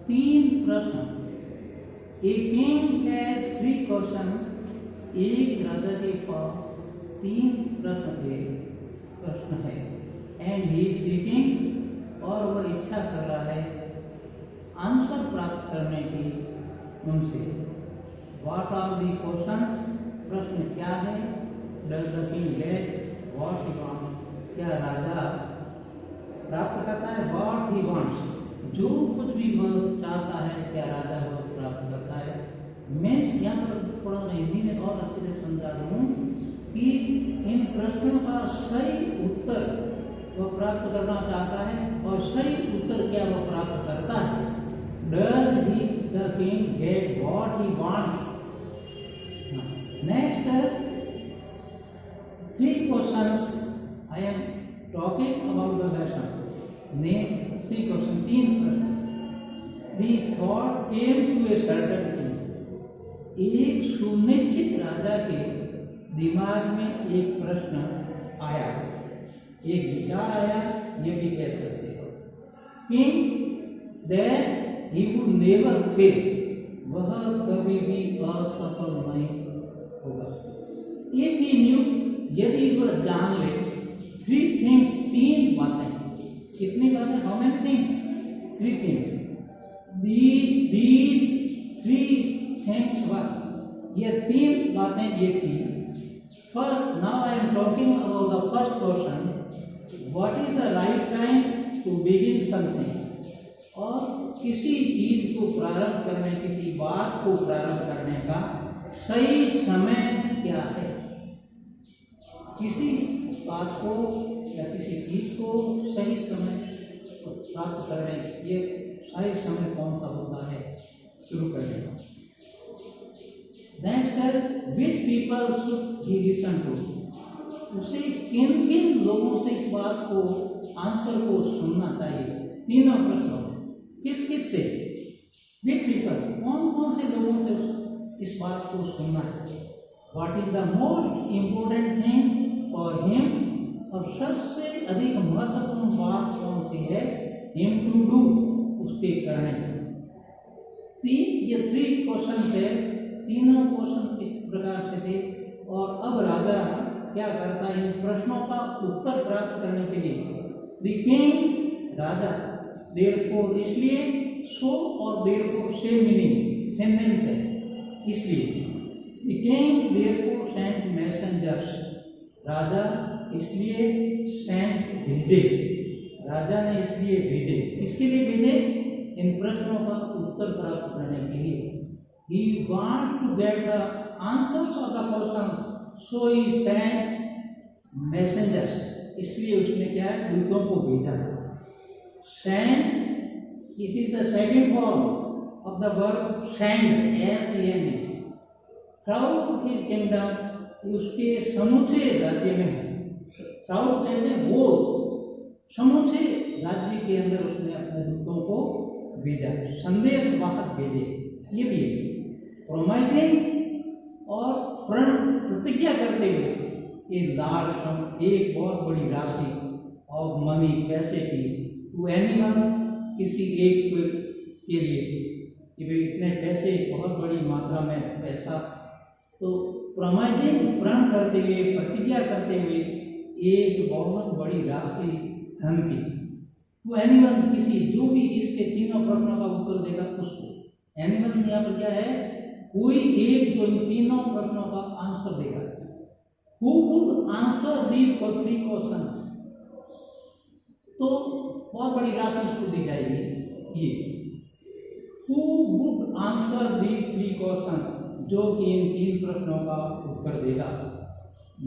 तीन प्रश्न। A king has 3 question. एक राजा के पास 3 प्रश्न है। एंड ही इज सीकिंग, और वह इच्छा कर रहा है आंसर प्राप्त करने की उनसे। What are the question? प्रश्न क्या है? Does the king get what he wants? क्या राजा प्राप्त करता है व्हाट ही वांट्स? जो कुछ भी वह चाहता है, क्या राजा वह प्राप्त करता है? मैं यहाँ पर थोड़ा हिंदी में और अच्छे से समझा दूँ कि इन प्रश्नों का सही उत्तर वह प्राप्त करना चाहता है, और सही उत्तर क्या वह प्राप्त करता है। Does he the king get what he wants? Next, 3 questions I am talking about the lesson. Name 3 questions, 3 प्रश्न। The thought came to a certain king. एक सुनिश्चित राजा के दिमाग में एक प्रश्न आया, एक विचार आया, ये भी कह सकते हो। King that he would never fail, वह कभी भी असफल नहीं होगा। एक ही न्यू, यदि वह जान ले 3 things, 3 बातें। कितनी बातें? How many things? 3 things। these 3 things were, ये 3 बातें ये थी। First, now I am talking about the first question, what is the right time to begin something? और किसी चीज को प्रारंभ करने, किसी बात को प्रारंभ करने का सही समय क्या है? किसी बात को या किसी चीज को सही समय प्राप्त करने, ये सही समय कौन सा होता है शुरू करने का? Next, which people should he listen to? उसे किन किन लोगों से इस बात को, आंसर को सुनना चाहिए? तीनों प्रश्नों, किस किस से? विच पीपल, कौन कौन से लोगों से इस बात को सुनना है? What is the most important thing for him, और सबसे अधिक महत्वपूर्ण बात कौन सी है हिम टू डू, उसके करने की। ये 3 क्वेश्चन है। तीनों क्वेश्चन इस प्रकार से थे, और अब राजा क्या करता है इन प्रश्नों का उत्तर प्राप्त करने के लिए? द किंग, राजा, देयरफॉर, इसलिए, सो और देयरफॉर सेम मीनिंग, सेंटेंस है, इसलिए। The king therefore sent messengers, राजा इसलिए सेंट, भेजे, राजा ने इसलिए भेजे। किसके लिए भेजे? इन प्रश्नों का उत्तर प्राप्त करने के लिए। He wants to get the answers of the question, so he sent messengers, इसलिए उसने क्या है, दूतों को भेजा। Send, it is the second form of the verb send, S-E-N-D, throughout his kingdom, उसके समूचे राज्य में, throughout कहते हैं वो, समूचे राज्य के अंदर उसने अपने दूतों को भेजा, संदेश वाहक भेजे। ये भी है प्रोमाइजिंग, और प्रण, प्रतिज्ञा करते हुए एक लार्ज सम, एक बहुत बड़ी राशि ऑफ मनी, पैसे की, टू एनीवन, किसी एक के लिए कि भाई इतने पैसे, बहुत बड़ी मात्रा में पैसा। तो प्रोमाइजिंग, प्रण करते हुए, प्रतिज्ञा करते हुए एक बहुत बड़ी राशि धन की, टू एनीवन, किसी, जो भी इसके तीनों प्रश्नों का उत्तर देगा उसको। एनीवन यहाँ पर क्या है? कोई एक जो इन तीनों प्रश्नों का आंसर देगा। Who would answer these 3 questions? तो बहुत बड़ी राशि उसको दी जाएगी। ये Who would answer these 3 questions? जो कि इन 3 प्रश्नों का उत्तर देगा।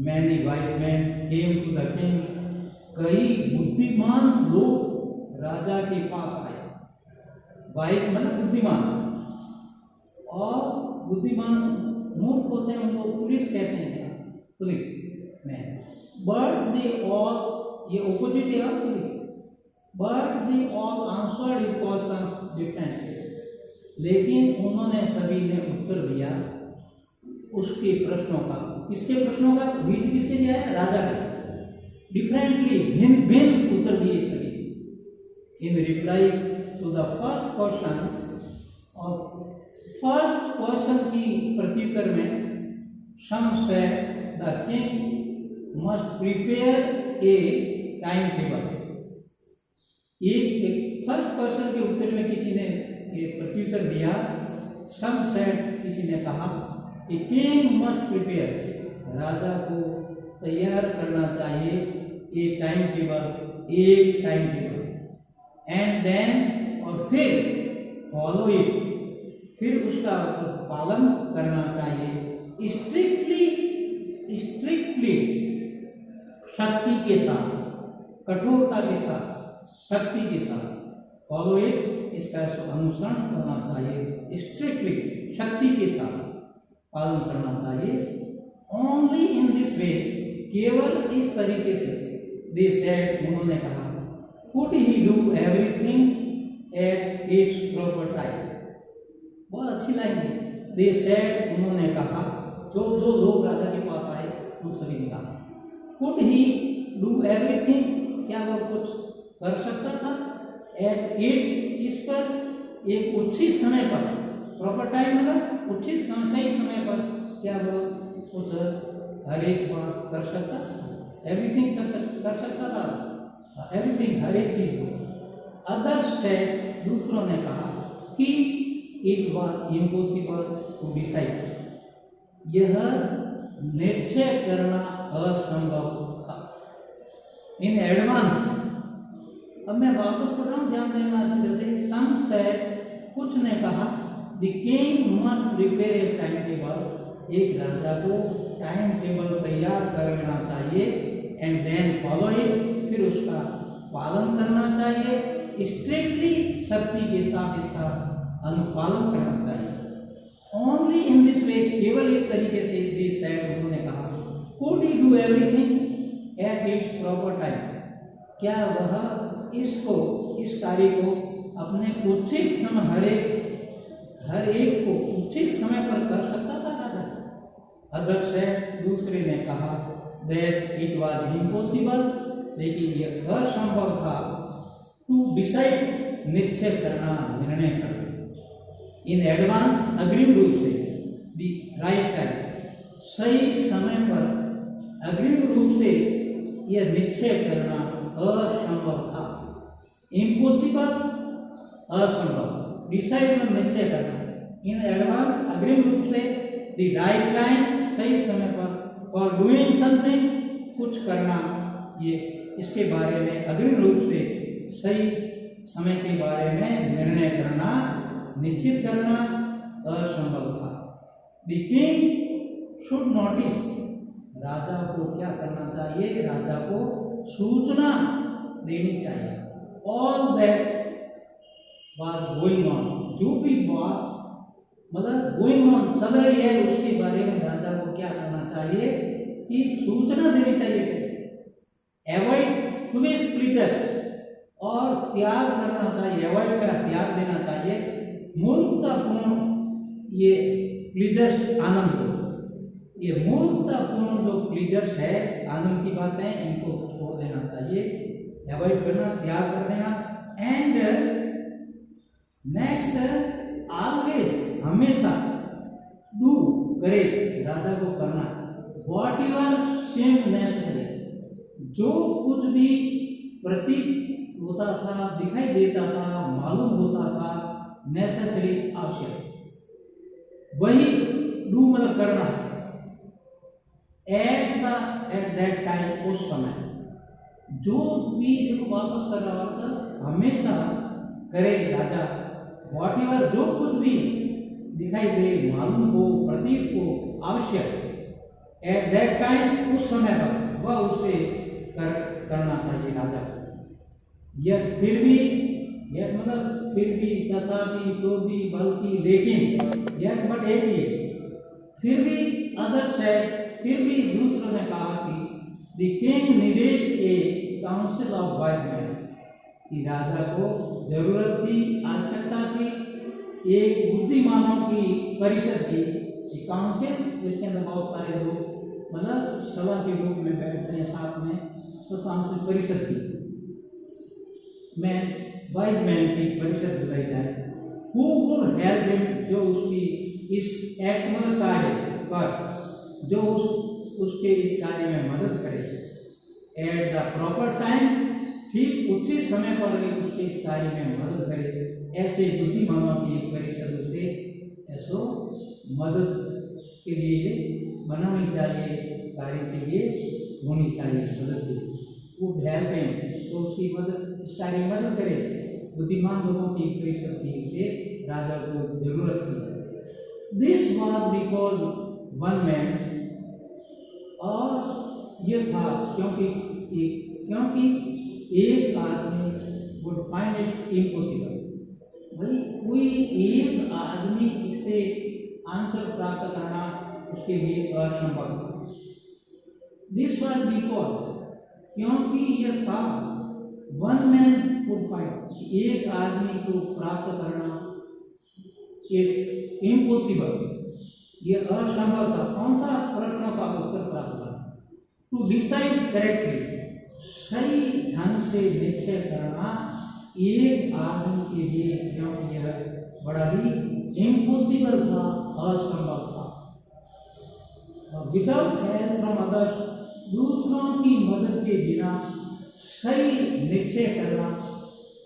Many wise men came to the king. कई बुद्धिमान लोग राजा के पास आए। वाइज मतलब बुद्धिमान, और बुद्धिमान मूर्ख होते हैं, उनको पुलिस कहते हैं, पुलिस में। बट दे ऑल, ये ऑपोजिट है police, but they all answered his questions differently, लेकिन उन्होंने सभी ने उत्तर दिया उसके प्रश्नों का। किसके प्रश्नों का? बीच किसके दिया है? राजा का। डिफरेंटली, भिन्न भिन्न उत्तर दिए सभी। In reply to the first question, और फर्स्ट क्वेश्चन की प्रत्युत्तर में some said the king must prepare a time table. एक फर्स्ट क्वेश्चन के उत्तर में किसी ने ये प्रत्युत्तर दिया, सम सेड, किसी ने कहा कि किंग मस्ट प्रिपेयर, राजा को तैयार करना चाहिए एक टाइम टेबल, एंड देन, और फिर फॉलो इट, फिर उसका पालन करना चाहिए स्ट्रिक्टली शक्ति के साथ, कठोरता के साथ, शक्ति के साथ। फॉलो इट, इसका अनुसरण करना चाहिए, स्ट्रिक्टली शक्ति के साथ पालन करना चाहिए। ओनली इन दिस वे, केवल इस तरीके से, दे सेड, उन्होंने कहा, could he do everything at its proper time. बहुत अच्छी लाइन है। दे सेड, उन्होंने कहा, जो लोग राजा के पास आए उन सभी ने कहा, कुड ही डू एवरीथिंग, क्या वो कुछ कर सकता था, एट इट्स, इस पर, एक उचित समय पर, प्रॉपर टाइम मतलब उचित सही समय पर, क्या वो कुछ हर एक बात कर सकता था, एवरीथिंग कर सकता था, एवरीथिंग, हर एक चीज को। अदर्स से, दूसरों ने कहा कि it was impossible to decide, यह निश्चय करना असंभव था इन एडवांस। अब मैं वापस पढ़ रहा हूँ, ध्यान देना अच्छी तरह से। सम सेड, कुछ ने कहा, the king must prepare a time table, एक राजा को टाइम टेबल तैयार कर लेना चाहिए, एंड देन फॉलो इट, फिर उसका पालन करना चाहिए स्ट्रिक्टली, शक्ति के साथ इसका अनुपालन करना चाहिए। ओनली इन दिस वे, केवल इस तरीके से, दिस सेड, उन्होंने कहा, could he do everything at its proper time, क्या वह इसको, इस कार्य को अपने उचित समय, हर एक को उचित समय पर कर सकता था राजा। अदर से, दूसरे ने कहा, दैट इट वाज इम्पॉसिबल, लेकिन यह असंभव था, टू डिसाइड, निश्चय करना, निर्णय करना, इन एडवांस, अग्रिम रूप से, दी राइट टाइम, सही समय पर, अग्रिम रूप से यह निश्चय करना असंभव था। इम्पॉसिबल, असंभव, डिसाइड में निश्चय करना, इन एडवांस, अग्रिम रूप से, दी राइट टाइम, सही समय पर, फॉर डूइंग समथिंग, कुछ करना, ये इसके बारे में अग्रिम रूप से, सही समय के बारे में निर्णय करना, निश्चित करना असंभव था। द किंग शुड नोटिस, राजा को क्या करना चाहिए, राजा को सूचना देनी चाहिए, all that was going on, जो भी बात मतलब गोइंग ऑन चल रही है, उसके बारे में राजा को क्या करना चाहिए कि सूचना देनी चाहिए। एवॉइड फुलिश प्लीजर्स, और त्याग करना चाहिए, एवॉइड का त्याग देना चाहिए मूर्खतापूर्ण, ये प्लीजर्स, आनंद को, ये मूर्खतापूर्ण जो प्लीजर्स है, आनंद की बातें, इनको छोड़ देना चाहिए, एवॉइड करना, त्याग कर देना। एंड नेक्स्ट, ऑलवेज, हमेशा, डू, करे, राजा को करना, वॉट एवर सीम्ड नेसेसरी, जो कुछ भी प्रतीत होता था, दिखाई देता था, मालूम होता था, नेसेसरी, आवश्यक, वही डू मतलब करना है। एट दैट टाइम, उस समय, जो भी, देखो वापस कर रहा था, हमेशा करे राजा, वॉट एवर, जो कुछ भी दिखाई दे, मालूम हो, प्रतीत हो, आवश्यक, एट दैट टाइम, उस समय पर, वह उसे करना चाहिए राजा। यह फिर भी, यह मतलब फिर भी, तथापि, तो भी, बल्कि, लेकिन, यह बट एक ही, फिर भी, अदर सेड, फिर भी दूसरों ने कहा कि the king needed A council of wise man, कि राजा को जरूरत थी, आवश्यकता थी एक बुद्धिमानों की परिषद की, काउंसिल, इसके अंदर बहुत सारे लोग मतलब सभा के रूप में बैठते हैं साथ में, तो काउंसिल, परिषद की। मैं वाइज मैन की परिषद बुलाई जाए, हु वुड हेल्प हिम, जो उसकी इस एक्ट में कार्य पर जो उसके इस कार्य में मदद करे। एट द प्रॉपर टाइम, ठीक उचित समय पर उसके इस कार्य में मदद करे। ऐसे बुद्धिमानों की परिषद उसे ऐसो मदद के लिए बनानी चाहिए, कार्य के लिए होनी चाहिए, मदद के लिए। वो हेल्प है तो उसकी मदद, इस कार्य में मदद करे। बुद्धिमान लोगों की परिषद की उसे राजा को जरूरत थी। This was because one man, और यह था क्योंकि एक आदमी वुड फाइंड इट इम्पॉसिबल, भाई कोई एक आदमी इसे आंसर प्राप्त करना उसके लिए असंभव था। दिस वॉज बिकॉज, क्योंकि यह था, वन मैन वुड फाइंड, एक आदमी को प्राप्त करना एक इम्पॉसिबल, यह असंभव था। कौन सा? प्रश्नों का उत्तर प्राप्त करना। टू डिसाइड करेक्टली, सही ढंग से निश्चय करना एक आदमी के लिए, क्योंकि यह बड़ा ही इम्पॉसिबल था, असंभव था। विदाउट हेल्प फ्रॉम अदर्स, दूसरों की मदद के बिना सही निश्चय करना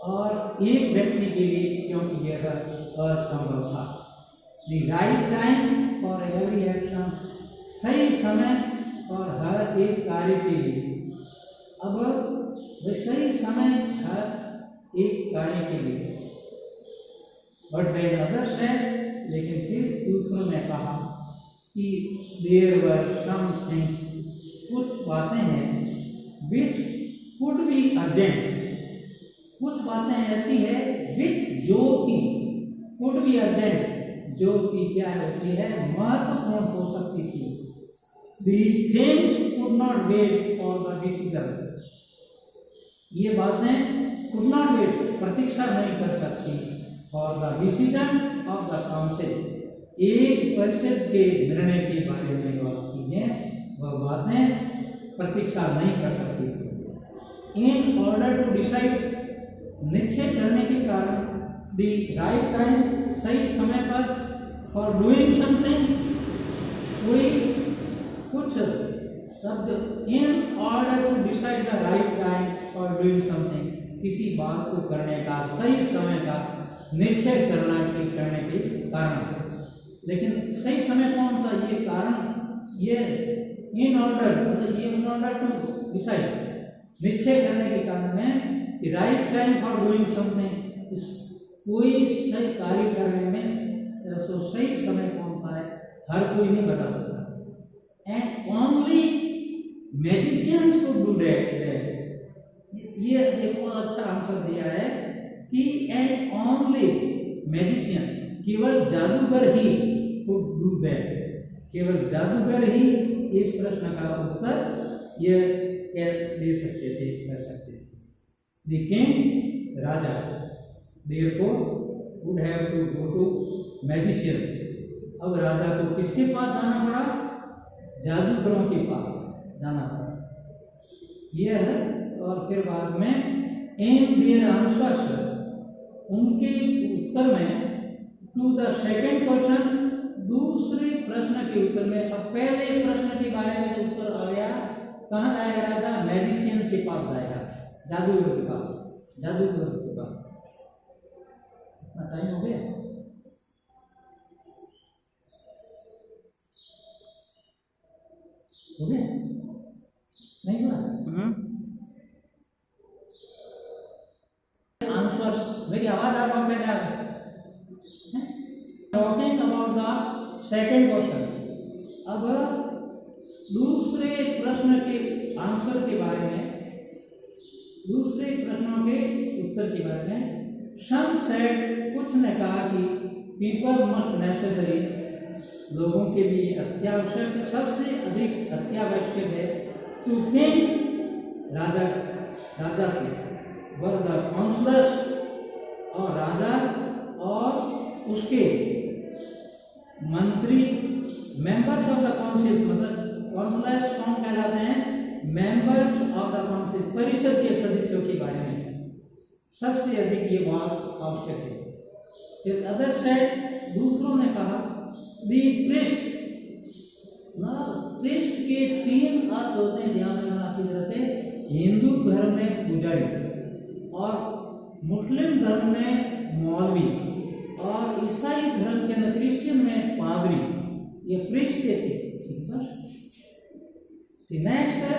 और एक व्यक्ति के लिए, क्योंकि यह असंभव था। The right time for every action, सही समय और हर एक कार्य के लिए। अब वह सही समय हर एक कार्य के लिए। बट देन अदर्स सेड, लेकिन फिर दूसरों ने कहा कि देयर वर सम थिंग्स, कुछ बातें हैं, विच कुड बी अर्जेंट, कुछ बातें ऐसी है विच, जो कि, कुड बी अर्जेंट, जो कि क्या होती है, महत्वपूर्ण हो सकती थी। The things could not wait for the decision, ये बातें could not wait, प्रतीक्षा नहीं कर सकती, for the decision of the council, एक परिषद के निर्णय के बारे में बात की है, वह बातें प्रतीक्षा नहीं कर सकती थी। In order to decide, निश्चय करने के कारण, the right time, सही समय पर, for doing something, कोई कुछ शब्द, in order to decide the right time for doing something, किसी बात को करने का सही समय का निश्चय करने के कारण। लेकिन सही समय कौन सा? ये कारण, ये in order, मतलब ये in order to decide, निश्चय करने के कारण में right time for doing something, कोई सही कार्य करने में तो सही समय कौन सा है, हर कोई नहीं बता सकता। एंड ओनली मैजिशियंस को डू दैट, ये एक बहुत अच्छा आंसर दिया है कि एंड ओनली मैजिशियन, केवल जादूगर ही को डू दैट, केवल जादूगर ही इस प्रश्न का उत्तर ये दे सकते थे, कर सकते थे। The king, Raja, therefore would have to go to magician, अब राजा को किसके पास जाना पड़ा? जादूगरों के पास जाना पड़ा। यह है, और फिर बाद में in their answers, उनके उत्तर में, to the second question, दूसरे प्रश्न के उत्तर में, अब पहले प्रश्न के बारे में जो उत्तर आ गया, कहाँ जाएगा राजा? मैजिशियन के पास जाएगा, जादूगर के पास, जादूगर के पास। इतना टाइम हो गया? हो गया? नहीं हुआ? आंसर, मेरी आवाज आप में क्या है? Talking about the second question, अब दूसरे प्रश्न के आंसर के बारे में, दूसरे प्रश्नों के उत्तर के बारे में, सम सेड, कुछ ने कहा कि पीपल मस्ट नेसेसरी, लोगों के लिए अत्यावश्यक, सबसे अधिक अत्यावश्यक है, टू थिंक, राजा से, वर द काउंसलर्स, और राजा और उसके मंत्री, मेंबर्स ऑफ द काउंसिल, मतलब काउंसलर्स कौन कहलाते हैं? मेंबर्स ऑफ द काउंसिल, परिषद के सदस्यों के बारे में, सबसे अधिक ये बात आवश्यक है। फिर अदर साइड दूसरों ने कहा दी प्रेस्ट ना, प्रेस्ट के 3 अर्थ होते हैं, ध्यान रखना अच्छी तरह से। हिंदू धर्म में पुजारी और मुस्लिम धर्म में मौलवी और ईसाई धर्म के अंदर क्रिश्चियन में पादरी, ये प्रेस्ट के थे। नेक्स्ट है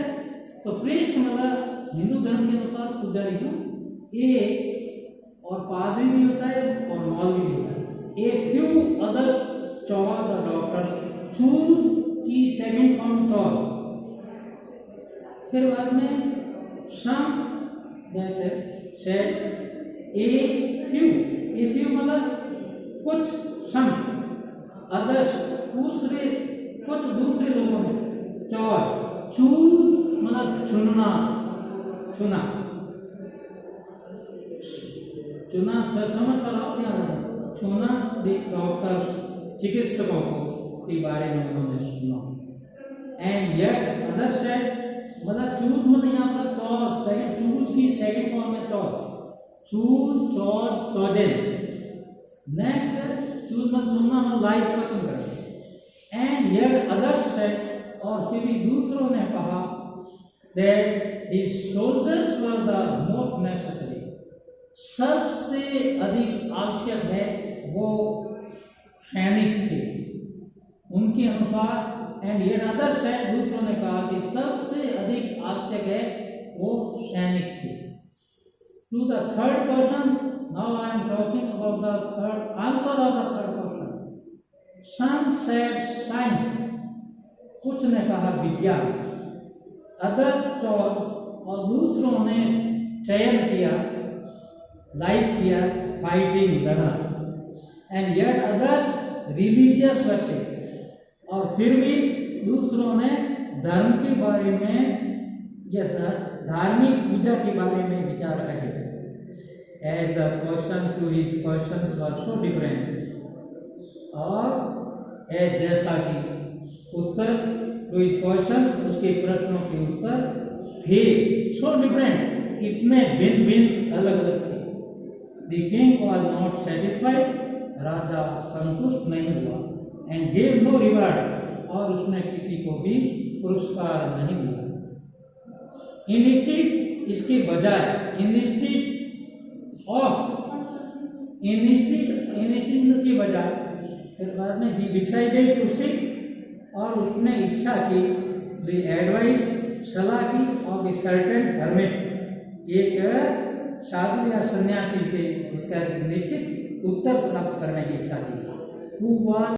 तो प्रेस्ट मतलब हिंदू धर्म के अनुसार पुजारी हो, एक और पादरी भी होता है और मौलवी भी होता है। ए फ्यू अदर चौर द डॉक्टर चूज की सेकंड फ्रॉम चौर। फिर बाद में सम दैट सेड ए फ्यू मतलब कुछ, सम अदर्स कुछ दूसरे लोगों ने, चौर चूज मतलब चुना समझ कर आओ क्या चुना डॉक्टर चिकित्सकों के बारे में उन्होंने सुना। एंड येट अदर साइड मतलब चूज मतलब यहाँ पर चौर, सेकंड चूज की सेकंड फॉर्म में चौर, चूज चौजेन। नेक्स्ट चूज मतलब सुनना मतलब लाइक पसंद करना। एंड येट अदर साइड और फिर भी दूसरों ने कहा that his soldiers were the most necessary, सबसे अधिक आवश्यक है वो सैनिक थे उनके अनुसार। एंड ये अदर साइड दूसरों ने कहा कि सबसे अधिक आवश्यक है वो सैनिक थे। To the third person now I am talking about the third answer of the third person. Some said science, कुछ ने कहा विज्ञान, अदर चौर और दूसरों ने चयन किया, लाइक किया फाइटिंग लड़ना। And yet others religious worship, और फिर भी दूसरों ने धर्म के बारे में या धार्मिक पूजा के बारे में विचार रहे। As the question to his question were so different, और एज जैसा कि उत्तर टू हिज क्वेश्चन उसके प्रश्नों के उत्तर थे सो डिफरेंट, इतने भिन्न अलग अलग थे। The king was not satisfied, राजा संतुष्ट नहीं हुआ। एंड गेव नो रिवार्ड, और उसने किसी को भी पुरस्कार नहीं दिया। इंस्टीड इसके बजाय, इंस्टीड के बजाय, फिर बाद में ही डिसाइडेड टू सीक, और उसने इच्छा की द एडवाइस, सलाह की ऑफ द सर्टेन हर्मिट, एक साधु या सन्यासी से इसका निश्चित उत्तर प्राप्त करने की इच्छा थी।